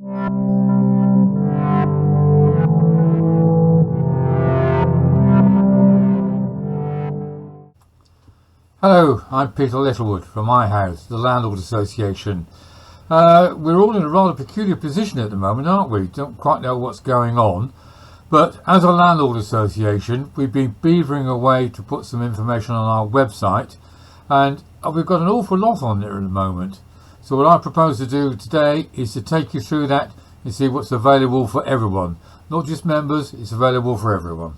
Hello, I'm Peter Littlewood from iHowz, the Landlords Association. We're all in a rather peculiar position at the moment, aren't we? Don't quite know what's going on. But as a landlord association, we've been beavering away to put some information on our website, and we've got an awful lot on there at the moment. So what I propose to do today is to take you through that and see what's available for everyone. Not just members, it's available for everyone.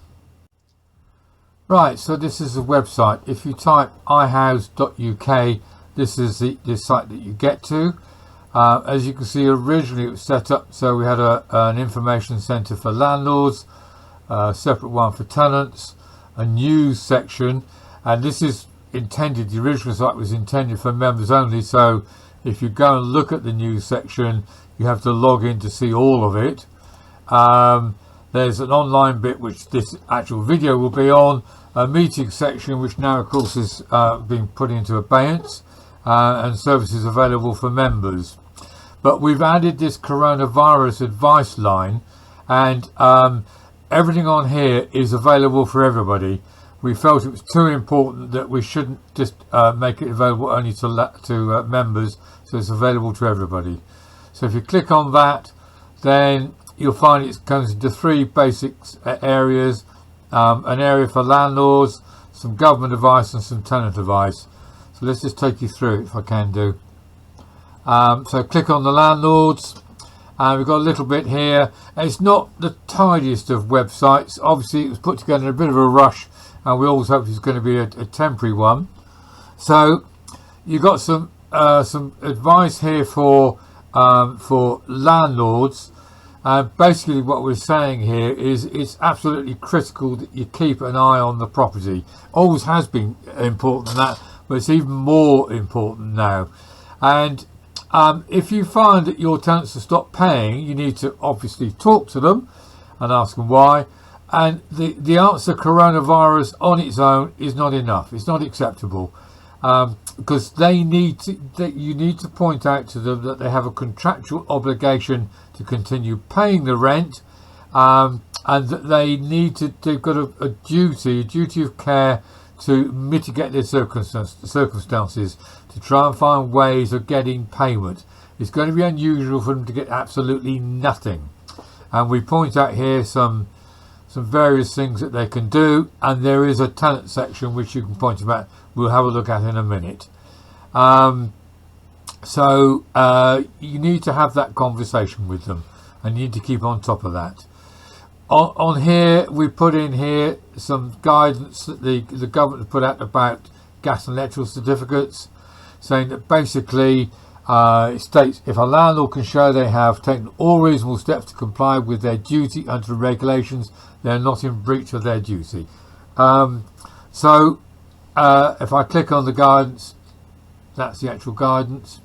Right, so this is the website. If you type iHowz.uk, this is the site that you get to. As you can see, originally it was set up so we had an information centre for landlords, a separate one for tenants, a news section, and this is intended, the original site was intended for members only, so if you go and look at the news section you have to log in to see all of it. There's an online bit which this actual video will be on, a meeting section which now of course is being put into abeyance, and services available for members. But we've added this coronavirus advice line, and everything on here is available for everybody. We felt it was too important that we shouldn't just make it available only to members, so it's available to everybody. So if you click on that, then you'll find it comes into three basic areas. An area for landlords, some government advice and some tenant advice. So let's just take you through it if I can do. So click on the landlords, and we've got a little bit here. It's not the tidiest of websites. Obviously it was put together in a bit of a rush, and we always hope it's going to be a temporary one. So you've got some advice here for landlords. Basically what we're saying here is it's absolutely critical that you keep an eye on the property. Always has been important than that, but it's even more important now. And if you find that your tenants have stopped paying, you need to obviously talk to them and ask them why. And the answer coronavirus on its own is not enough. It's not acceptable, because you need to point out to them that they have a contractual obligation to continue paying the rent, and that they've got a duty of care to mitigate their circumstances, to try and find ways of getting payment. It's going to be unusual for them to get absolutely nothing, and we point out here some various things that they can do, and there is a tenant section which you can point them at. We'll have a look at in a minute. So you need to have that conversation with them, and you need to keep on top of that. On here, we put in here some guidance that the government put out about gas and electrical certificates, saying that basically it states if a landlord can show they have taken all reasonable steps to comply with their duty under the regulations, they're not in breach of their duty. So if I click on the guidance, that's the actual guidance.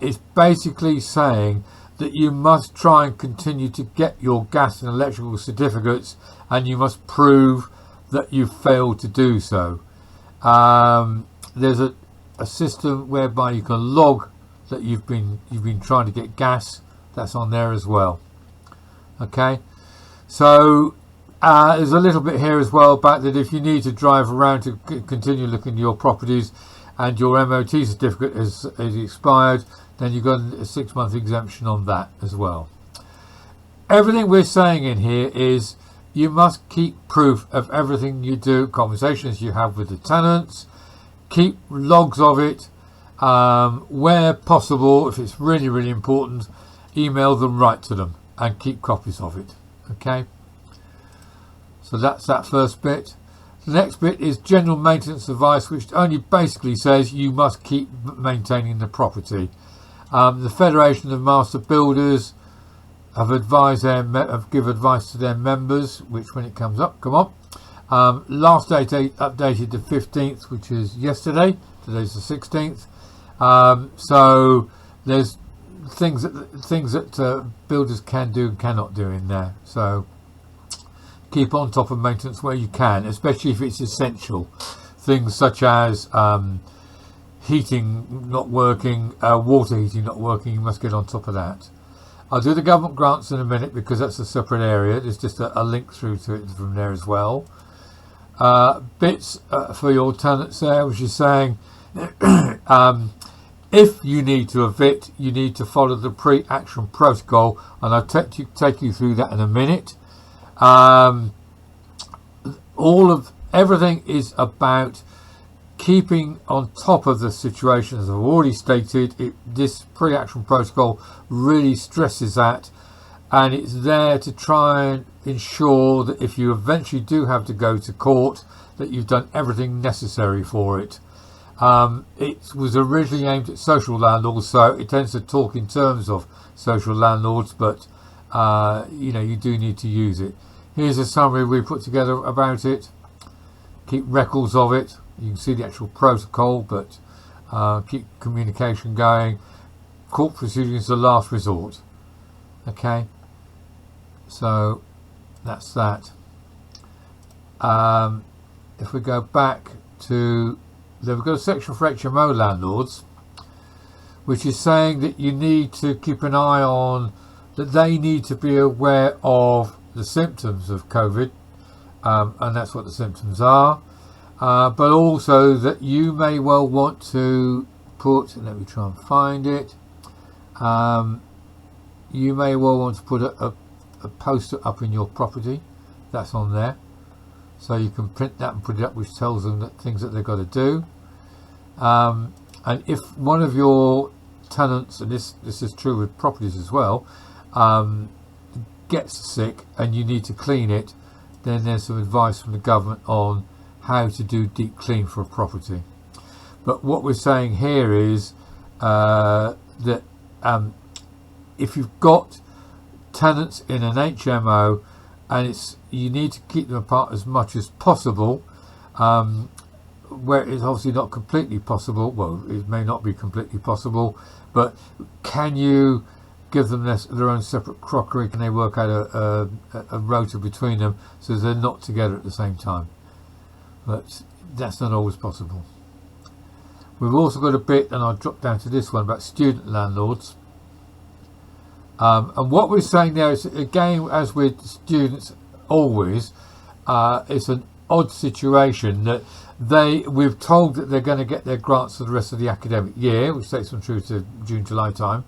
It's basically saying that you must try and continue to get your gas and electrical certificates, and you must prove that you've failed to do so. There's a system whereby you can log that you've been trying to get gas. That's on there as well. Okay, so there's a little bit here as well about that if you need to drive around to continue looking at your properties and your MOT certificate is expired, then you've got a 6-month exemption on that as well. Everything we're saying in here is you must keep proof of everything you do, conversations you have with the tenants, keep logs of it, where possible. If it's really, really important, email them, write to them, and keep copies of it. Okay, so that's that first bit. The next bit is general maintenance advice, which only basically says you must keep maintaining the property. The Federation of Master Builders have advised give advice to their members, which when it comes up, last date updated the 15th, which is yesterday. Today's the 16th. So there's things that builders can do and cannot do in there. So keep on top of maintenance where you can, especially if it's essential. Things such as heating not working, water heating not working, you must get on top of that. I'll do the government grants in a minute because that's a separate area. There's just a link through to it from there as well. Bits for your tenants there, which is saying if you need to evict, you need to follow the pre-action protocol, and I'll take you through that in a minute. Everything is about keeping on top of the situation. As I've already stated, this pre-action protocol really stresses that, and it's there to try and ensure that if you eventually do have to go to court, that you've done everything necessary for it. It was originally aimed at social landlords, so it tends to talk in terms of social landlords, but you do need to use it. Here's a summary we put together about it. Keep records of it. You can see the actual protocol, but keep communication going. Court proceedings is the last resort. Okay, so that's that. If we go back to, we've got a section for HMO landlords, which is saying that you need to keep an eye on, that they need to be aware of the symptoms of COVID, and that's what the symptoms are. But also that you may well want to put, let me try and find it, you may well want to put a poster up in your property. That's on there, so you can print that and put it up, which tells them that things that they've got to do. And if one of your tenants, and this is true with properties as well, gets sick and you need to clean it, then there's some advice from the government on how to do deep clean for a property. But what we're saying here is that if you've got tenants in an HMO and you need to keep them apart as much as possible, where it's obviously not completely possible, well, it may not be completely possible, but can you give them their own separate crockery? Can they work out a rota between them so they're not together at the same time? But that's not always possible. We've also got a bit, and I'll drop down to this one, about student landlords. And what we're saying there is, again, as with students always, it's an odd situation that we've told that they're going to get their grants for the rest of the academic year, which takes them through to June, July time.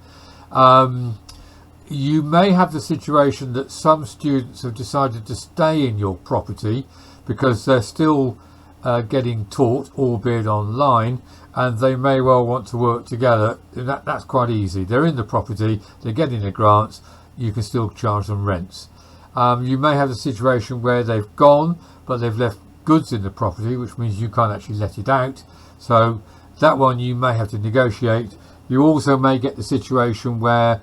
You may have the situation that some students have decided to stay in your property because they're still getting taught, albeit online, and they may well want to work together. And that's quite easy. They're in the property, they're getting their grants, you can still charge them rents. You may have the situation where they've gone, but they've left goods in the property, which means you can't actually let it out. So that one you may have to negotiate. You also may get the situation where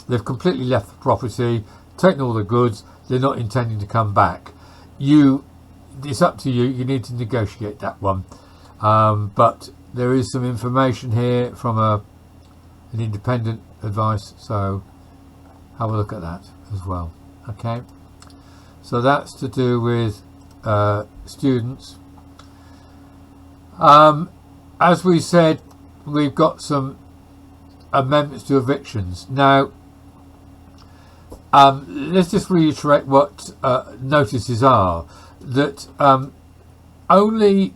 they've completely left the property, taken all the goods, they're not intending to come back. It's up to you. You need to negotiate that one. But there is some information here from an independent advice, so have a look at that as well. Okay, so that's to do with students. As we said, we've got some amendments to evictions. Now, let's just reiterate what notices are. That only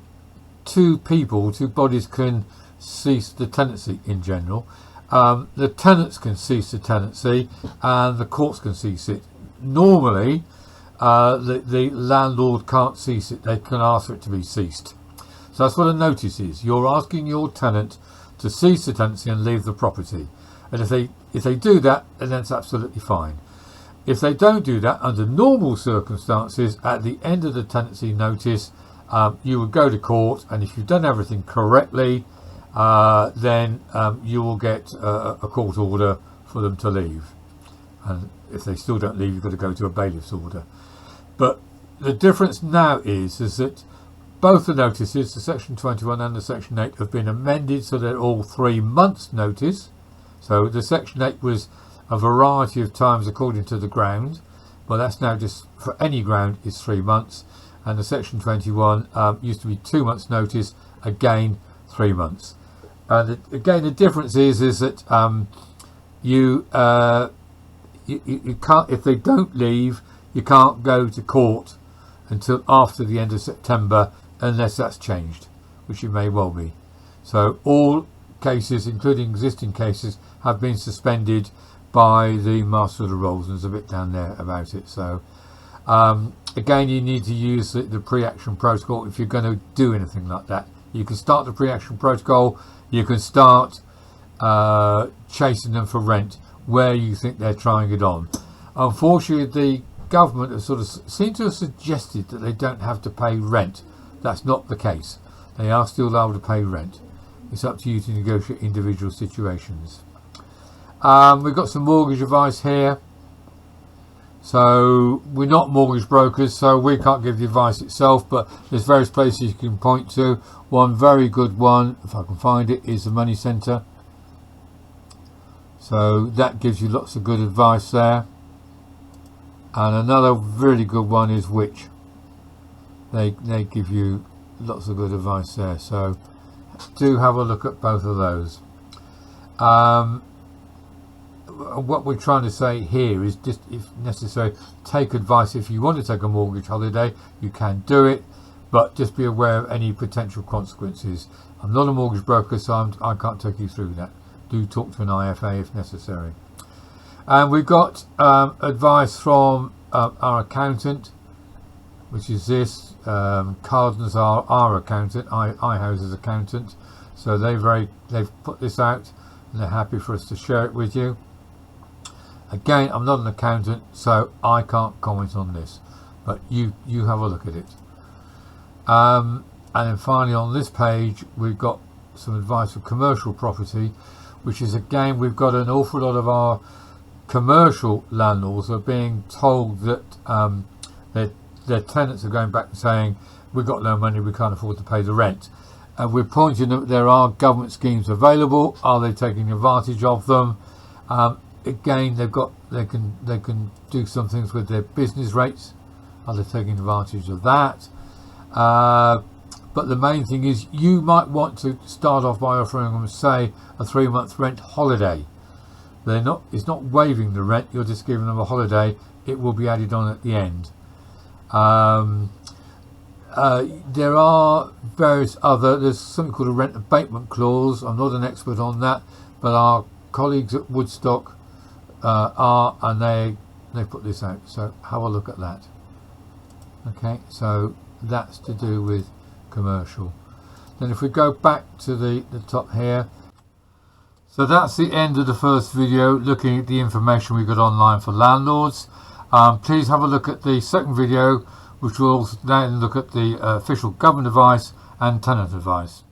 two bodies can cease the tenancy in general. The tenants can cease the tenancy and the courts can cease it. Normally, the landlord can't cease it. They can ask for it to be ceased. So that's what a notice is. You're asking your tenant to cease the tenancy and leave the property. And if they do that, then that's absolutely fine. If they don't do that, under normal circumstances, at the end of the tenancy notice, you would go to court, and if you've done everything correctly, then you will get a court order for them to leave. And if they still don't leave, you've got to go to a bailiff's order. But the difference now is that both the notices, the Section 21 and the Section 8, have been amended so they're all 3 months notice. So the Section 8 was a variety of times according to the ground, but that's now just for any ground is 3 months, and the Section 21 used to be 2 months notice, again 3 months. And again, the difference is that you can't, if they don't leave, you can't go to court until after the end of September, unless that's changed, which it may well be. So all cases, including existing cases, have been suspended by the Master of the Rolls, and there's a bit down there about it. So again, you need to use the pre-action protocol if you're going to do anything like that. You can start the pre-action protocol, you can start chasing them for rent where you think they're trying it on. Unfortunately, the government has sort of seemed to have suggested that they don't have to pay rent. That's not the case. They are still able to pay rent. It's up to you to negotiate individual situations. We've got some mortgage advice here. So we're not mortgage brokers, so we can't give the advice itself, but there's various places you can point to. One very good one, if I can find it, is the Money Centre. So that gives you lots of good advice there. And another really good one is Which. They give you lots of good advice there. So do have a look at both of those. What we're trying to say here is, just if necessary, take advice. If you want to take a mortgage holiday, you can do it, but just be aware of any potential consequences. I'm not a mortgage broker, so I can't take you through that. Do talk to an IFA if necessary. And we've got advice from our accountant, which is this. Cardin's our accountant, iHowz's accountant. So they've put this out, and they're happy for us to share it with you. Again, I'm not an accountant, so I can't comment on this, but you have a look at it. And then finally, on this page, we've got some advice for commercial property, which is, again, we've got an awful lot of our commercial landlords are being told that their tenants are going back and saying, we've got no money, we can't afford to pay the rent. And we're pointing that there are government schemes available. Are they taking advantage of them? Again, they can do some things with their business rates. Are they taking advantage of that? But the main thing is, you might want to start off by offering them, say, a 3-month rent holiday. It's not waiving the rent, you're just giving them a holiday. It will be added on at the end. There are various there's something called a rent abatement clause. I'm not an expert on that, but our colleagues at Woodstock are, and they put this out, so have a look at that. Okay, so that's to do with commercial. Then if we go back to the top here, so that's the end of the first video looking at the information we got online for landlords. Please have a look at the second video, which will then look at the official government advice and tenant advice.